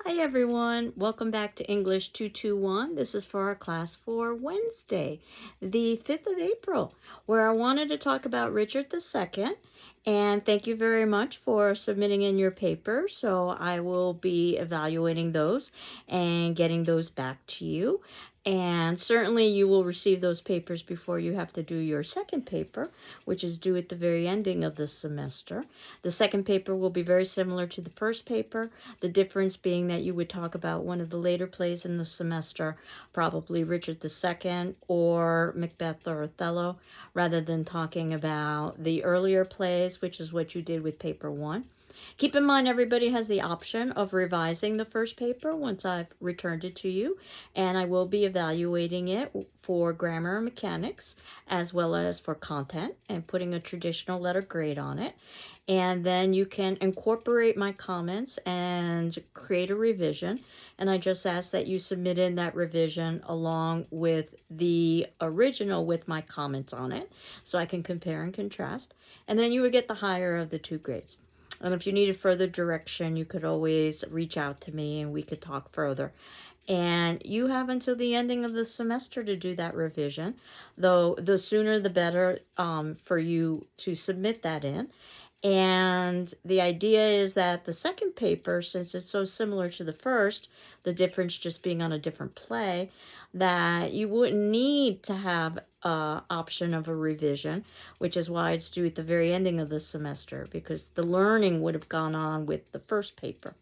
Hi everyone, welcome back to English 221. This is for our class for Wednesday, the 5th of April, where I wanted to talk about Richard II. And thank you very much for submitting in your paper. So I will be evaluating those and getting those back to you. And certainly you will receive those papers before you have to do your second paper, which is due at the very ending of the semester. The second paper will be very similar to the first paper, the difference being that you would talk about one of the later plays in the semester, probably Richard II or Macbeth or Othello, rather than talking about the earlier plays, which is what you did with paper one. Keep in mind, everybody has the option of revising the first paper once I've returned it to you, and I will be evaluating it for grammar and mechanics, as well as for content, and putting a traditional letter grade on it. And then you can incorporate my comments and create a revision. And I just ask that you submit in that revision along with the original with my comments on it, so I can compare and contrast. And then you would get the higher of the two grades. And if you needed further direction, you could always reach out to me and we could talk further. And you have until the ending of the semester to do that revision, though the sooner the better for you to submit that in. And the idea is that the second paper, since it's so similar to the first, the difference just being on a different play, that you wouldn't need to have an option of a revision, which is why it's due at the very ending of the semester, because the learning would have gone on with the first paper.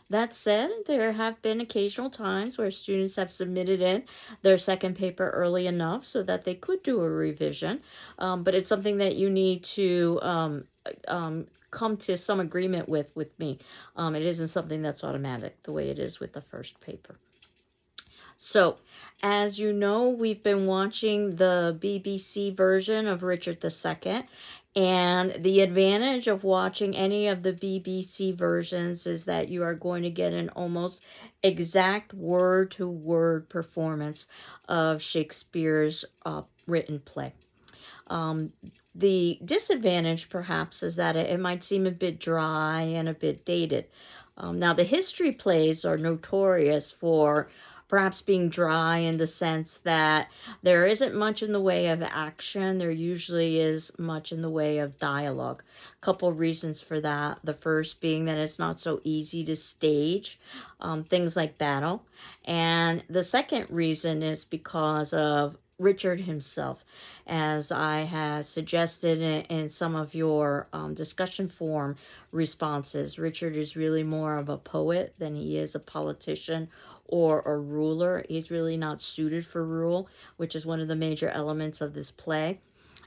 That said, there have been occasional times where students have submitted in their second paper early enough so that they could do a revision, but it's something that you need to come to some agreement with me. It isn't something that's automatic the way it is with the first paper. So, as you know, we've been watching the BBC version of Richard II, and the advantage of watching any of the BBC versions is that you are going to get an almost exact word-to-word performance of Shakespeare's written play. The disadvantage, perhaps, is that it might seem a bit dry and a bit dated. Now, the history plays are notorious for perhaps being dry in the sense that there isn't much in the way of action. There usually is much in the way of dialogue. A couple reasons for that. The first being that it's not so easy to stage things like battle. And the second reason is because of Richard himself. As I had suggested in some of your discussion forum responses, Richard is really more of a poet than he is a politician or a ruler. He's really not suited for rule, which is one of the major elements of this play.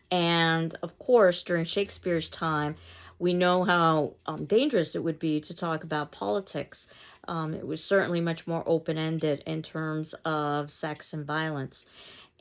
And of course, during Shakespeare's time, we know how dangerous it would be to talk about politics. It was certainly much more open-ended in terms of sex and violence.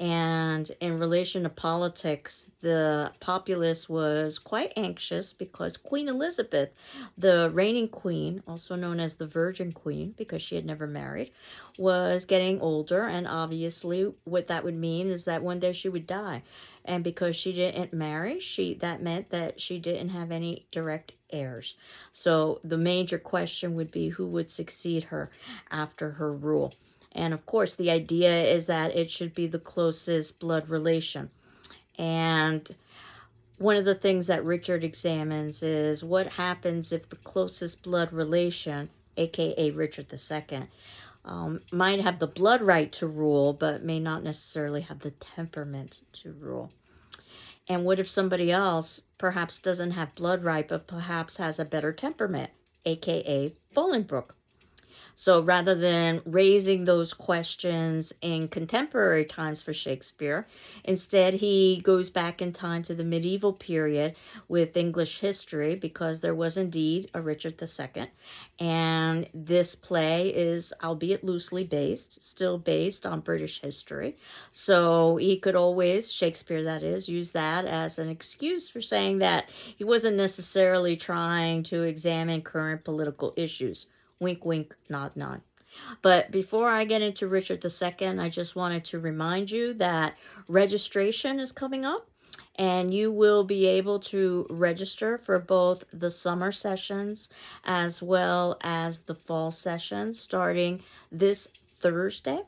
And in relation to politics, the populace was quite anxious because Queen Elizabeth, the reigning queen, also known as the Virgin Queen because she had never married, was getting older. And obviously what that would mean is that one day she would die. And because she didn't marry, that meant that she didn't have any direct heirs. So the major question would be who would succeed her after her rule. And of course, the idea is that it should be the closest blood relation. And one of the things that Richard examines is what happens if the closest blood relation, aka Richard II, might have the blood right to rule, but may not necessarily have the temperament to rule. And what if somebody else perhaps doesn't have blood right, but perhaps has a better temperament, aka Bolingbroke? So rather than raising those questions in contemporary times for Shakespeare, instead he goes back in time to the medieval period with English history because there was indeed a Richard II. And this play is, albeit loosely based, still based on British history. So he could always, Shakespeare that is, use that as an excuse for saying that he wasn't necessarily trying to examine current political issues. Wink, wink, nod, nod. But before I get into Richard II, I just wanted to remind you that registration is coming up. and you will be able to register for both the summer sessions as well as the fall sessions starting this Thursday.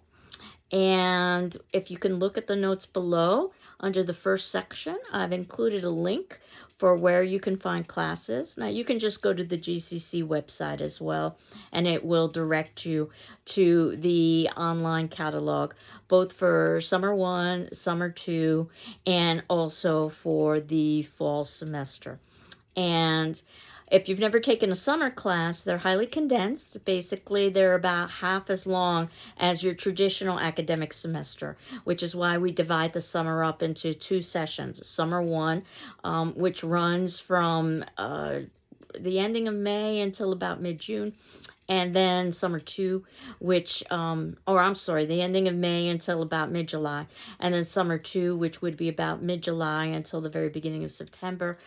And if you can look at the notes below, under the first section, I've included a link for where you can find classes. Now, you can just go to the GCC website as well, and it will direct you to the online catalog, both for Summer 1, Summer 2, and also for the fall semester. And if you've never taken a summer class, they're highly condensed. Basically, they're about half as long as your traditional academic semester, which is why we divide the summer up into two sessions. Summer 1, which runs from the ending of May until about mid-June, and then Summer 2, which, the ending of May until about mid-July, and then Summer 2, which would be about mid-July until the very beginning of September.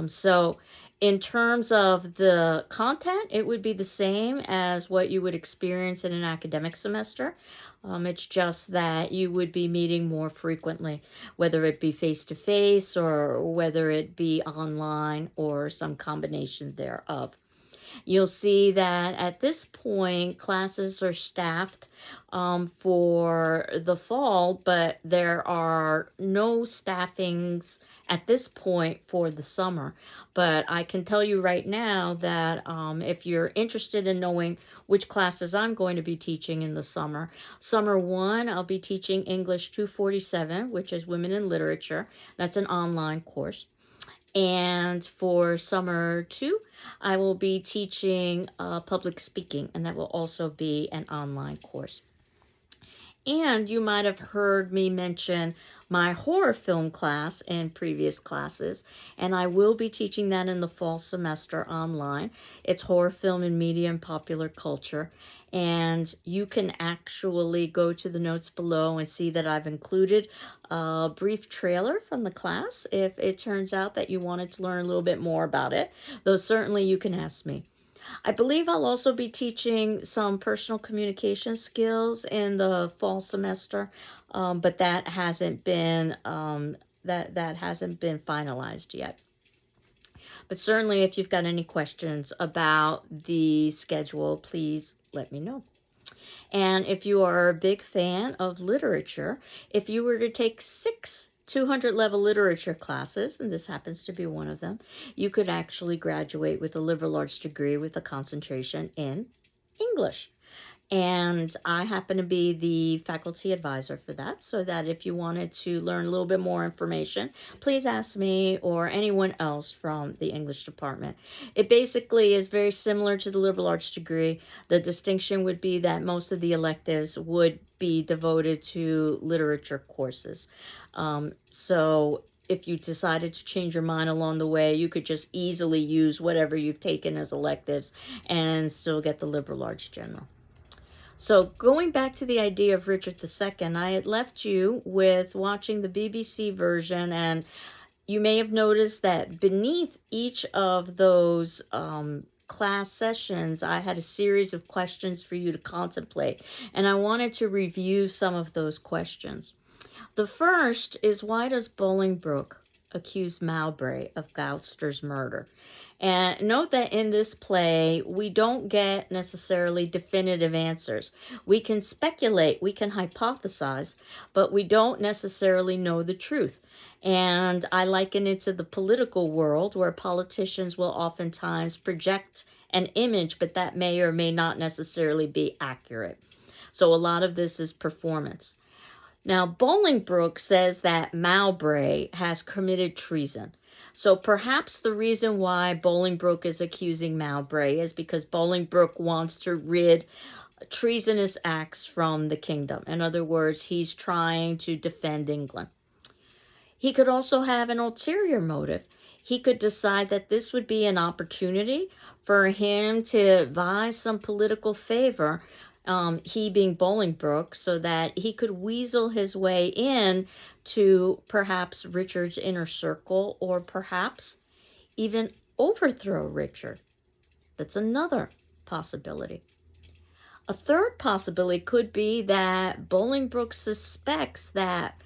So in terms of the content, it would be the same as what you would experience in an academic semester. It's just that you would be meeting more frequently, whether it be face-to-face or whether it be online or some combination thereof. You'll see that at this point, classes are staffed for the fall, but there are no staffings at this point for the summer. But I can tell you right now that if you're interested in knowing which classes I'm going to be teaching in the summer, Summer 1, I'll be teaching English 247, which is Women in Literature. That's an online course. And for Summer 2, I will be teaching public speaking, and that will also be an online course. And you might have heard me mention my horror film class in previous classes, and I will be teaching that in the fall semester online. It's horror film and media and popular culture. And you can actually go to the notes below and see that I've included a brief trailer from the class if it turns out that you wanted to learn a little bit more about it, though certainly you can ask me. I believe I'll also be teaching some personal communication skills in the fall semester, but that hasn't been that hasn't been finalized yet. But certainly, if you've got any questions about the schedule, please let me know. And if you are a big fan of literature, if you were to take 6 200 level literature classes, and this happens to be one of them, you could actually graduate with a liberal arts degree with a concentration in English. And I happen to be the faculty advisor for that, so that if you wanted to learn a little bit more information, please ask me or anyone else from the English department. It basically is very similar to the liberal arts degree. The distinction would be that most of the electives would be devoted to literature courses. So if you decided to change your mind along the way, you could just easily use whatever you've taken as electives and still get the liberal arts general. So going back to the idea of Richard II, I had left you with watching the BBC version, and you may have noticed that beneath each of those class sessions, I had a series of questions for you to contemplate, and I wanted to review some of those questions. The first is, why does Bolingbroke accuse Mowbray of Gloucester's murder? And note that in this play, we don't get necessarily definitive answers. We can speculate, we can hypothesize, but we don't necessarily know the truth. And I liken it to the political world, where politicians will oftentimes project an image, but that may or may not necessarily be accurate. So a lot of this is performance. Now, Bolingbroke says that Mowbray has committed treason. So perhaps the reason why Bolingbroke is accusing Mowbray is because Bolingbroke wants to rid treasonous acts from the kingdom. In other words, he's trying to defend England. He could also have an ulterior motive. He could decide that this would be an opportunity for him to vie some political favor, he being Bolingbroke, so that he could weasel his way in to perhaps Richard's inner circle, or perhaps even overthrow Richard. That's another possibility. A third possibility could be that Bolingbroke suspects that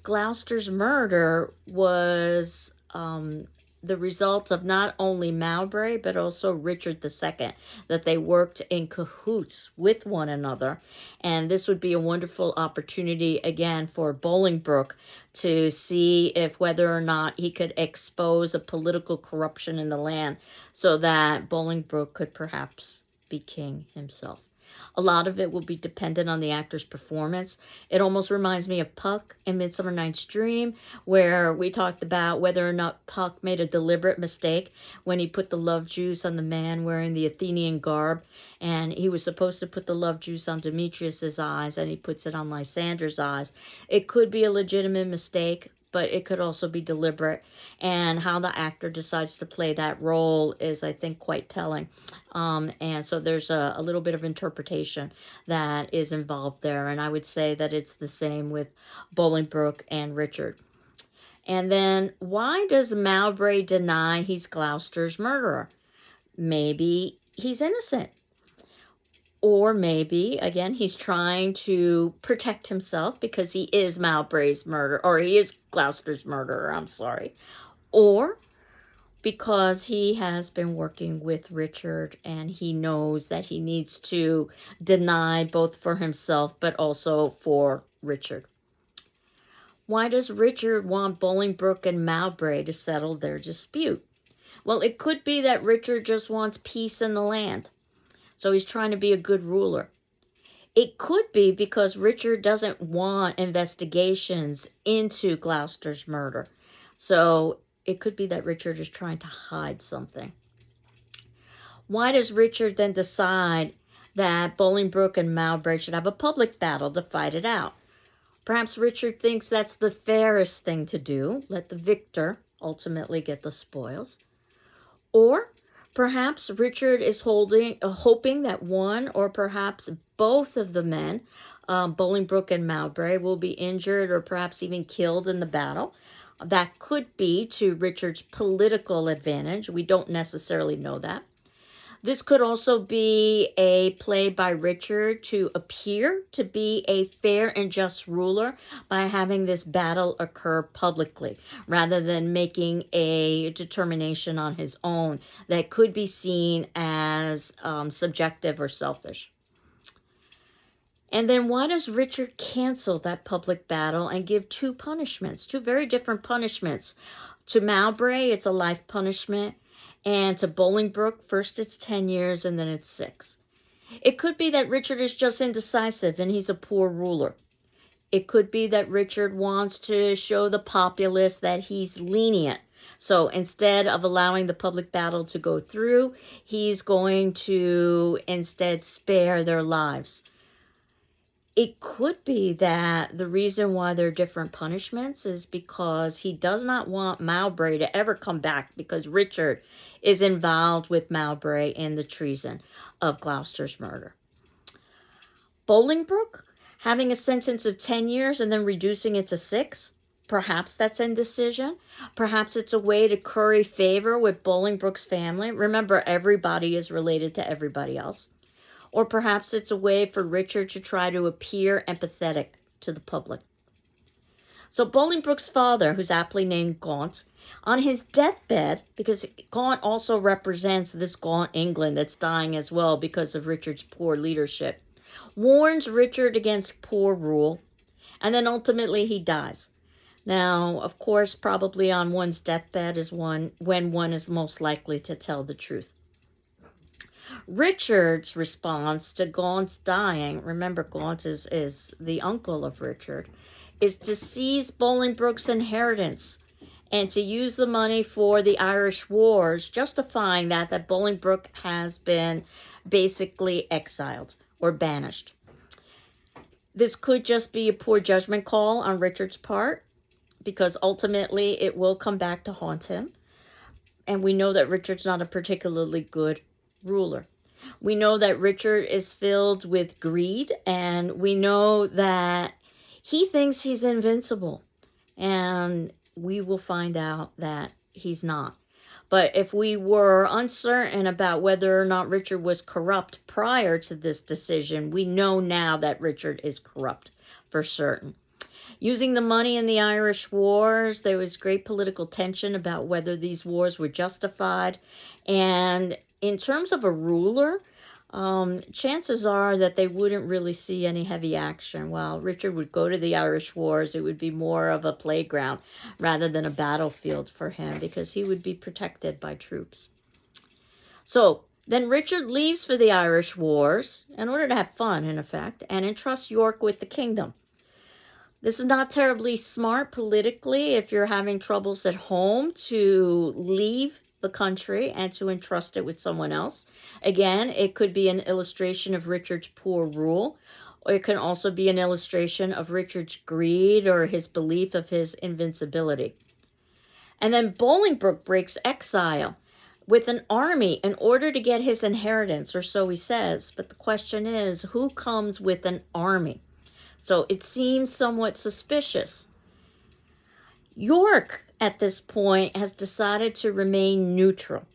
Gloucester's murder was the result of not only Mowbray, but also Richard II, that they worked in cahoots with one another. And this would be a wonderful opportunity, again, for Bolingbroke to see if whether or not he could expose a political corruption in the land so that Bolingbroke could perhaps be king himself. A lot of it will be dependent on the actor's performance. It almost reminds me of Puck in Midsummer Night's Dream, where we talked about whether or not Puck made a deliberate mistake when he put the love juice on the man wearing the Athenian garb, and he was supposed to put the love juice on Demetrius's eyes, and he puts it on Lysander's eyes. It could be a legitimate mistake, but it could also be deliberate. And how the actor decides to play that role is, I think, quite telling. And so there's a little bit of interpretation that is involved there. And I would say that it's the same with Bolingbroke and Richard. And then, why does Mowbray deny he's Gloucester's murderer? Maybe he's innocent. Or maybe, again, he's trying to protect himself because he is Mowbray's murderer, or he is Gloucester's murderer, I'm sorry. Or because he has been working with Richard and he knows that he needs to deny both for himself but also for Richard. Why does Richard want Bolingbroke and Mowbray to settle their dispute? Well, it could be that Richard just wants peace in the land. So he's trying to be a good ruler. It could be because Richard doesn't want investigations into Gloucester's murder. So it could be that Richard is trying to hide something. Why does Richard then decide that Bolingbroke and Mowbray should have a public battle to fight it out? Perhaps Richard thinks that's the fairest thing to do. Let the victor ultimately get the spoils. Or perhaps Richard is hoping that one or perhaps both of the men, Bolingbroke and Mowbray, will be injured or perhaps even killed in the battle. That could be to Richard's political advantage. We don't necessarily know that. This could also be a play by Richard to appear to be a fair and just ruler by having this battle occur publicly, rather than making a determination on his own that could be seen as subjective or selfish. And then why does Richard cancel that public battle and give two very different punishments? To Mowbray, it's a life punishment. And to Bolingbroke, first it's 10 years and then it's 6. It could be that Richard is just indecisive and he's a poor ruler. It could be that Richard wants to show the populace that he's lenient. So instead of allowing the public battle to go through, he's going to instead spare their lives. It could be that the reason why there are different punishments is because he does not want Mowbray to ever come back, because Richard is involved with Mowbray in the treason of Gloucester's murder. Bolingbroke, having a sentence of 10 years and then reducing it to 6, perhaps that's indecision. Perhaps it's a way to curry favor with Bolingbroke's family. Remember, everybody is related to everybody else. Or perhaps it's a way for Richard to try to appear empathetic to the public. So Bolingbroke's father, who's aptly named Gaunt, on his deathbed, because Gaunt also represents this Gaunt England that's dying as well because of Richard's poor leadership, warns Richard against poor rule, and then ultimately he dies. Now, of course, probably on one's deathbed is when one is most likely to tell the truth. Richard's response to Gaunt's dying, remember Gaunt is the uncle of Richard, is to seize Bolingbroke's inheritance and to use the money for the Irish Wars, justifying that Bolingbroke has been basically exiled or banished. This could just be a poor judgment call on Richard's part, because ultimately it will come back to haunt him. And we know that Richard's not a particularly good ruler. We know that Richard is filled with greed, and we know that he thinks he's invincible. And we will find out that he's not. But if we were uncertain about whether or not Richard was corrupt prior to this decision, we know now that Richard is corrupt for certain. Using the money in the Irish wars, there was great political tension about whether these wars were justified. And in terms of a ruler, chances are that they wouldn't really see any heavy action. While Richard would go to the Irish wars, it would be more of a playground rather than a battlefield for him because he would be protected by troops. So then Richard leaves for the Irish wars in order to have fun, in effect, and entrusts York with the kingdom. This is not terribly smart politically if you're having troubles at home to leave the country and to entrust it with someone else. Again, it could be an illustration of Richard's poor rule, or it can also be an illustration of Richard's greed or his belief of his invincibility. And then Bolingbroke breaks exile with an army in order to get his inheritance, or so he says. But the question is, who comes with an army? So it seems somewhat suspicious. York, at this point, has decided to remain neutral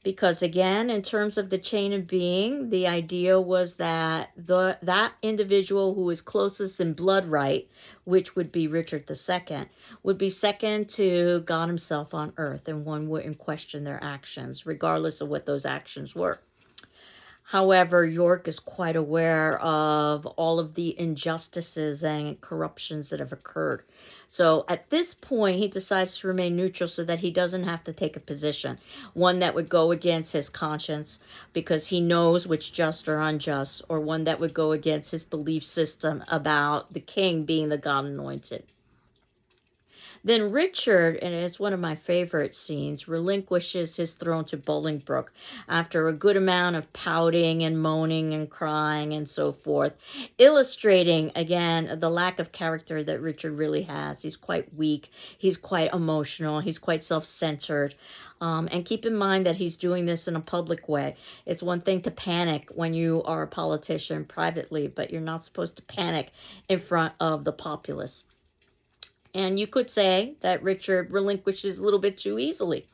because, again, in terms of the chain of being, the idea was that that individual who was closest in blood right, which would be Richard II, would be second to God himself on earth, and one wouldn't question their actions, regardless of what those actions were. However, York is quite aware of all of the injustices and corruptions that have occurred. So at this point, he decides to remain neutral so that he doesn't have to take a position, one that would go against his conscience because he knows which just or unjust, or one that would go against his belief system about the king being the God anointed. Then Richard, and it's one of my favorite scenes, relinquishes his throne to Bolingbroke after a good amount of pouting and moaning and crying and so forth, illustrating, again, the lack of character that Richard really has. He's quite weak. He's quite emotional. He's quite self-centered. And keep in mind that he's doing this in a public way. It's one thing to panic when you are a politician privately, but you're not supposed to panic in front of the populace. And you could say that Richard relinquishes a little bit too easily.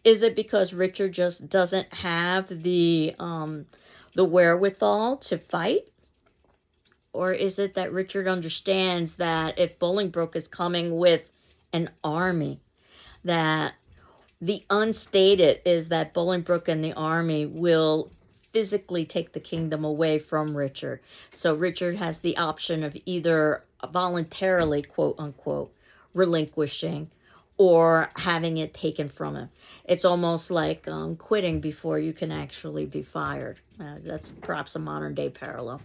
Is it because Richard just doesn't have the wherewithal to fight? Or is it that Richard understands that if Bolingbroke is coming with an army, that the unstated is that Bolingbroke and the army will physically take the kingdom away from Richard. So Richard has the option of either voluntarily, quote unquote, relinquishing or having it taken from him. It's almost like quitting before you can actually be fired. That's perhaps a modern day parallel.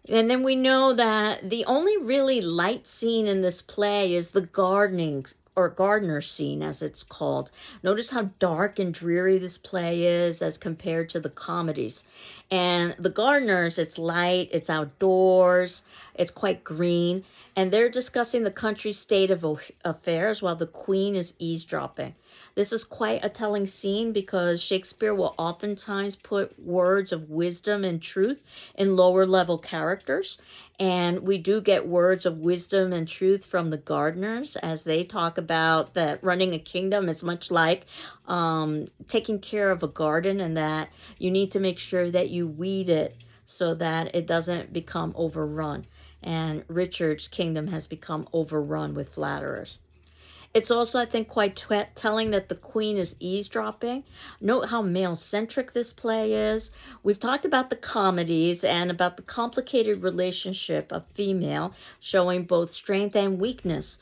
And then we know that the only really light scene in this play is the gardening or gardener scene, as it's called. Notice how dark and dreary this play is as compared to the comedies. And the gardeners, it's light, it's outdoors, it's quite green, and they're discussing the country's state of affairs while the queen is eavesdropping. This is quite a telling scene because Shakespeare will oftentimes put words of wisdom and truth in lower level characters. And we do get words of wisdom and truth from the gardeners as they talk about that running a kingdom is much like taking care of a garden, and that you need to make sure that you weed it so that it doesn't become overrun. And Richard's kingdom has become overrun with flatterers. It's also, I think, quite telling that the queen is eavesdropping. Note how male-centric this play is. We've talked about the comedies and about the complicated relationship of female, showing both strength and weakness.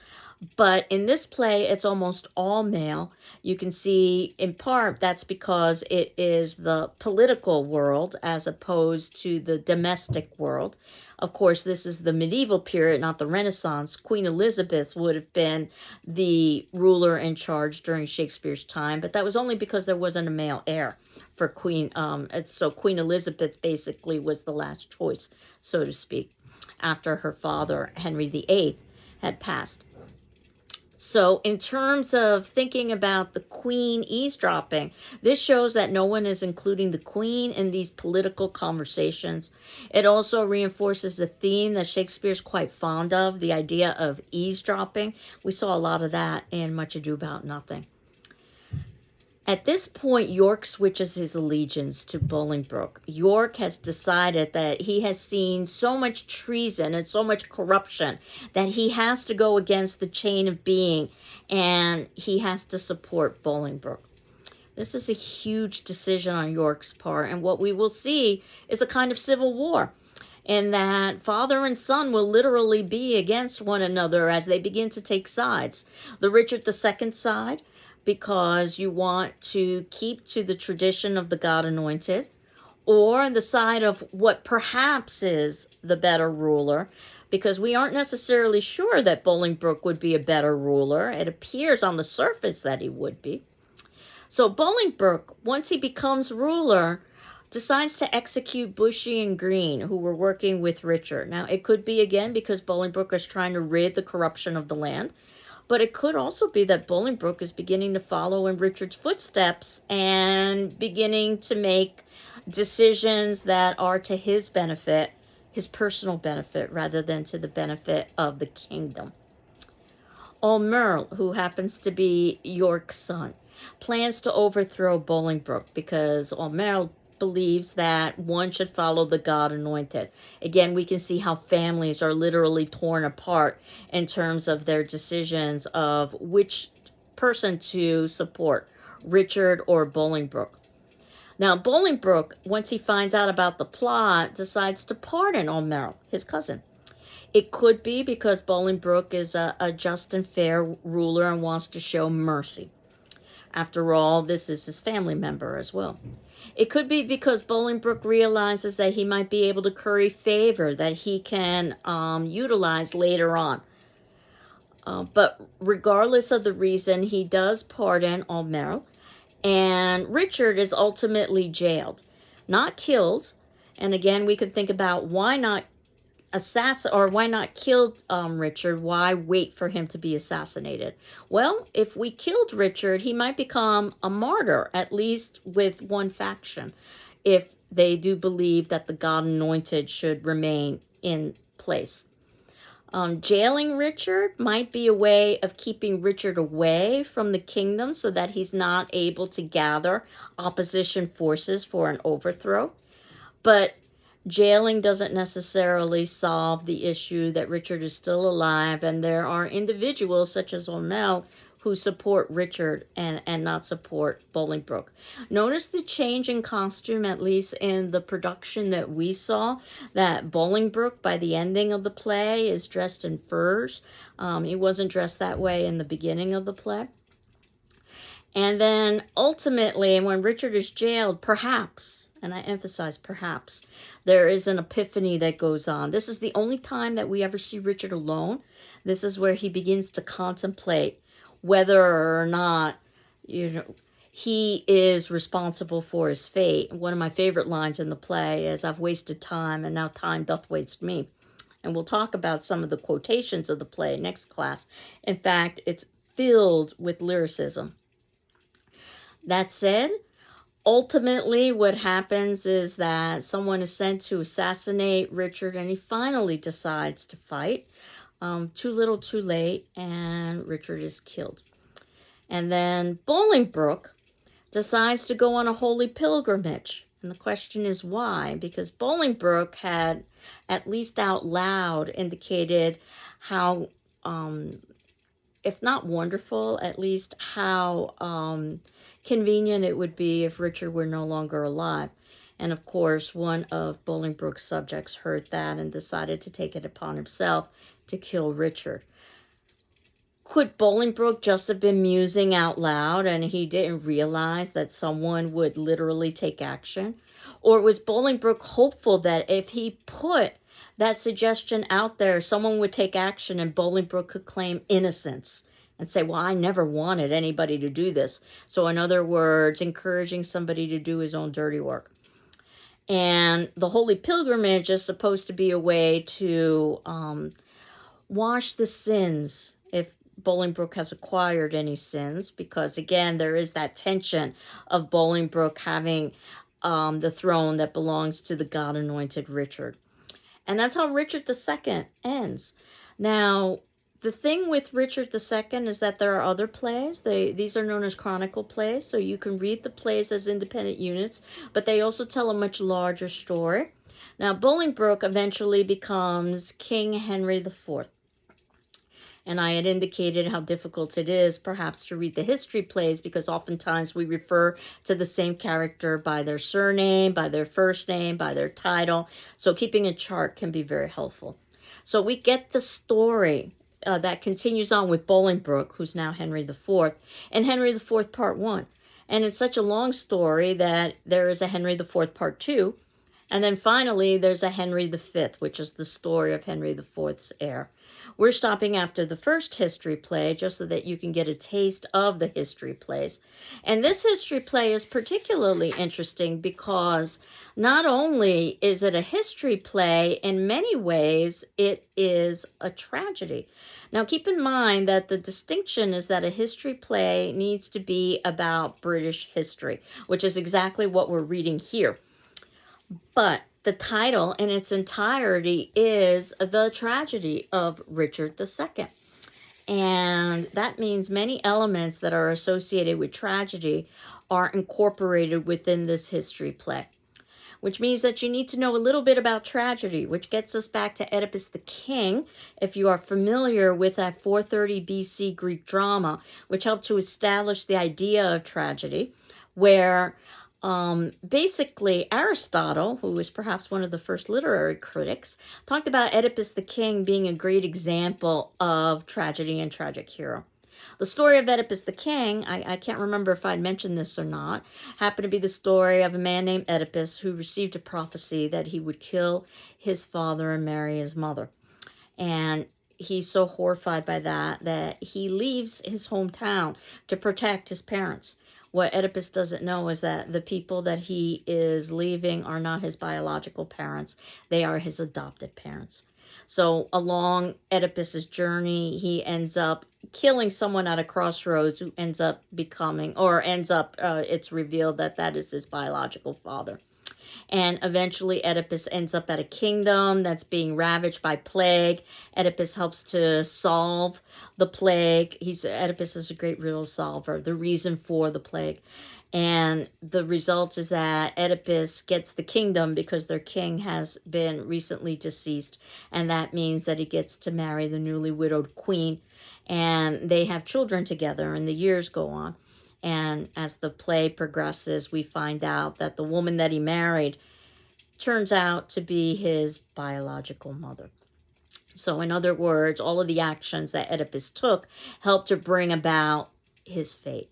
But in this play, it's almost all male. You can see, in part, that's because it is the political world as opposed to the domestic world. Of course, this is the medieval period, not the Renaissance. Queen Elizabeth would have been the ruler in charge during Shakespeare's time, but that was only because there wasn't a male heir for Queen. So Queen Elizabeth basically was the last choice, so to speak, after her father, Henry VIII, had passed. So in terms of thinking about the queen eavesdropping, this shows that no one is including the queen in these political conversations. It also reinforces the theme that Shakespeare's quite fond of, the idea of eavesdropping. We saw a lot of that in Much Ado About Nothing. At this point, York switches his allegiance to Bolingbroke. York has decided that he has seen so much treason and so much corruption that he has to go against the chain of being, and he has to support Bolingbroke. This is a huge decision on York's part, and what we will see is a kind of civil war, in that father and son will literally be against one another as they begin to take sides. The Richard II side, because you want to keep to the tradition of the God anointed, or the side of what perhaps is the better ruler, because we aren't necessarily sure that Bolingbroke would be a better ruler. It appears on the surface that he would be. So Bolingbroke, once he becomes ruler, decides to execute Bushy and Green, who were working with Richard. Now, it could be, again, because Bolingbroke is trying to rid the corruption of the land, but it could also be that Bolingbroke is beginning to follow in Richard's footsteps and beginning to make decisions that are to his benefit, his personal benefit, rather than to the benefit of the kingdom. Aumerle, who happens to be York's son, plans to overthrow Bolingbroke because Aumerle believes that one should follow the God anointed. Again, we can see how families are literally torn apart in terms of their decisions of which person to support, Richard or Bolingbroke. Now, Bolingbroke, once he finds out about the plot, decides to pardon Aumerle, his cousin. It could be because Bolingbroke is a just and fair ruler and wants to show mercy. After all, this is his family member as well. It could be because Bolingbroke realizes that he might be able to curry favor that he can utilize later on. But regardless of the reason, he does pardon Aumerle, and Richard is ultimately jailed, not killed. And again, we could think about why not why not kill Richard? Why wait for him to be assassinated? Well, if we killed Richard, he might become a martyr, at least with one faction, if they do believe that the God anointed should remain in place. Jailing Richard might be a way of keeping Richard away from the kingdom so that he's not able to gather opposition forces for an overthrow. But jailing doesn't necessarily solve the issue that Richard is still alive, and there are individuals such as Aumerle who support Richard and not support Bolingbroke. Notice the change in costume, at least in the production that we saw, that Bolingbroke, by the ending of the play, is dressed in furs. He wasn't dressed that way in the beginning of the play. And then ultimately, when Richard is jailed, perhaps, and I emphasize perhaps, there is an epiphany that goes on. This is the only time that we ever see Richard alone. This is where he begins to contemplate whether or not, he is responsible for his fate. One of my favorite lines in the play is, "I've wasted time, and now time doth waste me." And we'll talk about some of the quotations of the play next class. In fact, it's filled with lyricism. That said, ultimately what happens is that someone is sent to assassinate Richard, and he finally decides to fight. Too little, too late, and Richard is killed. And then Bolingbroke decides to go on a holy pilgrimage. And the question is why? Because Bolingbroke had, at least out loud, indicated how, if not wonderful, at least how convenient it would be if Richard were no longer alive. And of course, one of Bolingbroke's subjects heard that and decided to take it upon himself to kill Richard. Could Bolingbroke just have been musing out loud and he didn't realize that someone would literally take action? Or was Bolingbroke hopeful that if he put that suggestion out there, someone would take action and Bolingbroke could claim innocence and say, well, I never wanted anybody to do this. So in other words, encouraging somebody to do his own dirty work. And the holy pilgrimage is supposed to be a way to wash the sins, if Bolingbroke has acquired any sins, because again, there is that tension of Bolingbroke having the throne that belongs to the God-anointed Richard. And that's how Richard II ends. Now, The thing with Richard II is that there are other plays. These are known as chronicle plays, so you can read the plays as independent units, but they also tell a much larger story. Now, Bolingbroke eventually becomes King Henry IV. And I had indicated how difficult it is perhaps to read the history plays because oftentimes we refer to the same character by their surname, by their first name, by their title. So keeping a chart can be very helpful. So we get the story that continues on with Bolingbroke, who's now Henry IV, and Henry IV Part 1. And it's such a long story that there is a Henry IV Part 2. And then finally, there's a Henry V, which is the story of Henry IV's heir. We're stopping after the first history play just so that you can get a taste of the history plays. And this history play is particularly interesting because not only is it a history play, in many ways it is a tragedy. Now keep in mind that the distinction is that a history play needs to be about British history, which is exactly what we're reading here. But the title in its entirety is The Tragedy of Richard II. And that means many elements that are associated with tragedy are incorporated within this history play, which means that you need to know a little bit about tragedy, which gets us back to Oedipus the King, if you are familiar with that 430 BC Greek drama, which helped to establish the idea of tragedy, where basically Aristotle, who was perhaps one of the first literary critics, talked about Oedipus the King being a great example of tragedy and tragic hero. The story of Oedipus the King, I can't remember if I'd mentioned this or not, happened to be the story of a man named Oedipus who received a prophecy that he would kill his father and marry his mother. And he's so horrified by that he leaves his hometown to protect his parents. What Oedipus doesn't know is that the people that he is leaving are not his biological parents. They are his adopted parents. So along Oedipus's journey, he ends up killing someone at a crossroads who ends up it's revealed that that is his biological father. And eventually Oedipus ends up at a kingdom that's being ravaged by plague. Oedipus helps to solve the plague. Oedipus is a great riddle solver, the reason for the plague. And the result is that Oedipus gets the kingdom because their king has been recently deceased. And that means that he gets to marry the newly widowed queen. And they have children together, and the years go on. And as the play progresses, we find out that the woman that he married turns out to be his biological mother. So in other words, all of the actions that Oedipus took helped to bring about his fate.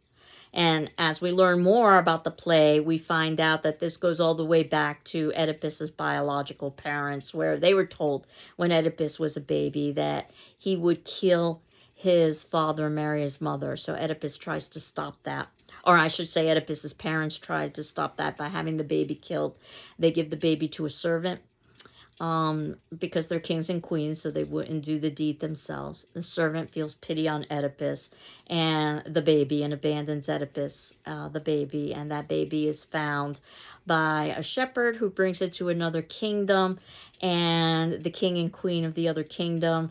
And as we learn more about the play, we find out that this goes all the way back to Oedipus's biological parents, where they were told when Oedipus was a baby that he would kill his father and marry his mother. So Oedipus tries to stop that. Or I should say Oedipus's parents tried to stop that by having the baby killed. They give the baby to a servant because they're kings and queens, so they wouldn't do the deed themselves. The servant feels pity on Oedipus and the baby and abandons Oedipus, the baby, and that baby is found by a shepherd who brings it to another kingdom, and the king and queen of the other kingdom,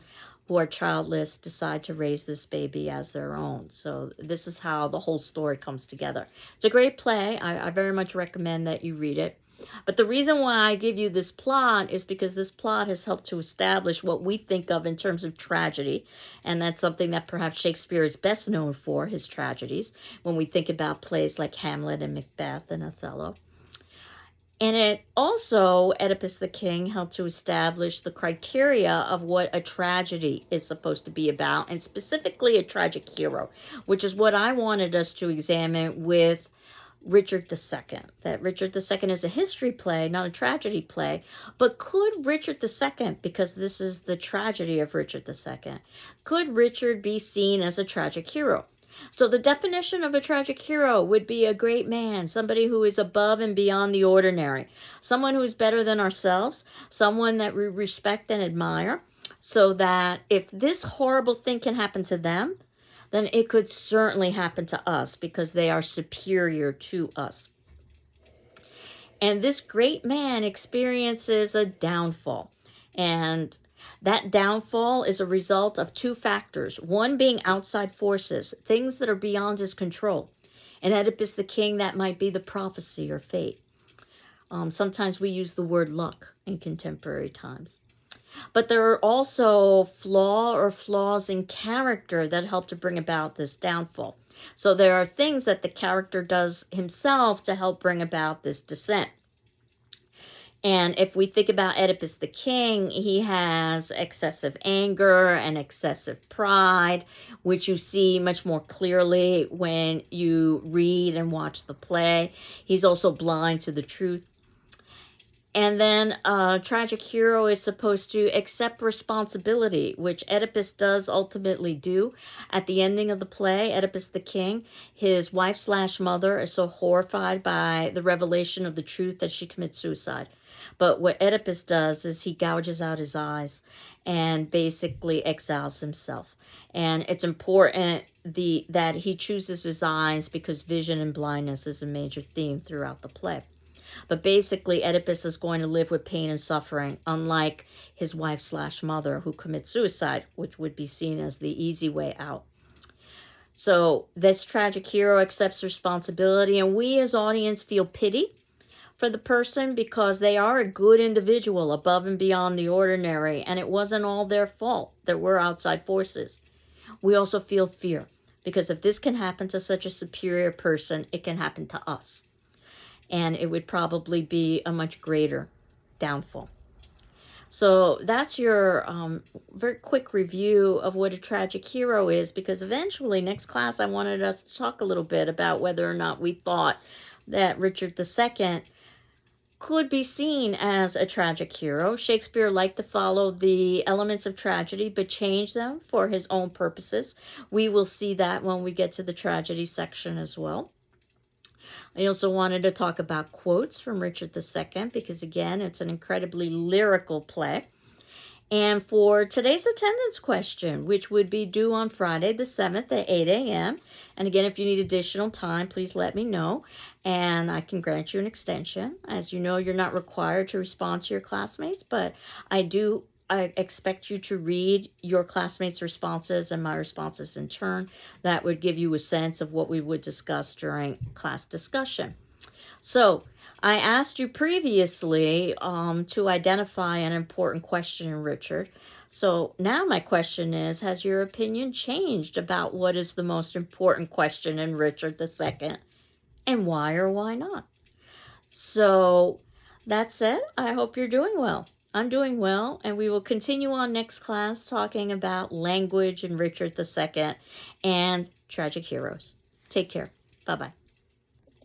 who are childless, decide to raise this baby as their own. So this is how the whole story comes together. It's a great play. I very much recommend that you read it. But the reason why I give you this plot is because this plot has helped to establish what we think of in terms of tragedy. And that's something that perhaps Shakespeare is best known for, his tragedies, when we think about plays like Hamlet and Macbeth and Othello. And it also, Oedipus the King helped to establish the criteria of what a tragedy is supposed to be about, and specifically a tragic hero, which is what I wanted us to examine with Richard II. That Richard II is a history play, not a tragedy play. But could Richard II, because this is the tragedy of Richard II, could Richard be seen as a tragic hero? So the definition of a tragic hero would be a great man, somebody who is above and beyond the ordinary, someone who is better than ourselves, someone that we respect and admire, so that if this horrible thing can happen to them, then it could certainly happen to us because they are superior to us. And this great man experiences a downfall. And That downfall is a result of two factors, one being outside forces, things that are beyond his control. In Oedipus the king, that might be the prophecy or fate. Sometimes we use the word luck in contemporary times. But there are also flaws in character that help to bring about this downfall. So there are things that the character does himself to help bring about this descent. And if we think about Oedipus the king, he has excessive anger and excessive pride, which you see much more clearly when you read and watch the play. He's also blind to the truth. And then a tragic hero is supposed to accept responsibility, which Oedipus does ultimately do. At the ending of the play, Oedipus the king, his wife/mother is so horrified by the revelation of the truth that she commits suicide. But what Oedipus does is he gouges out his eyes and basically exiles himself. And it's important that he chooses his eyes because vision and blindness is a major theme throughout the play. But basically, Oedipus is going to live with pain and suffering, unlike his wife/mother who commits suicide, which would be seen as the easy way out. So this tragic hero accepts responsibility, and we as audience feel pity for the person because they are a good individual above and beyond the ordinary, and it wasn't all their fault. There were outside forces. We also feel fear because if this can happen to such a superior person, it can happen to us. And it would probably be a much greater downfall. So that's your very quick review of what a tragic hero is, because eventually next class I wanted us to talk a little bit about whether or not we thought that Richard II could be seen as a tragic hero. Shakespeare liked to follow the elements of tragedy but change them for his own purposes. We will see that when we get to the tragedy section as well. I also wanted to talk about quotes from Richard II because, again, it's an incredibly lyrical play. And for today's attendance question, which would be due on Friday the 7th at 8 a.m. And again, if you need additional time, please let me know, and I can grant you an extension. As you know, you're not required to respond to your classmates, but I expect you to read your classmates' responses and my responses in turn. That would give you a sense of what we would discuss during class discussion. So I asked you previously to identify an important question in Richard. So now my question is, has your opinion changed about what is the most important question in Richard II? And why or why not? So that's it. I hope you're doing well. I'm doing well, and we will continue on next class talking about language in Richard II and tragic heroes. Take care. Bye-bye.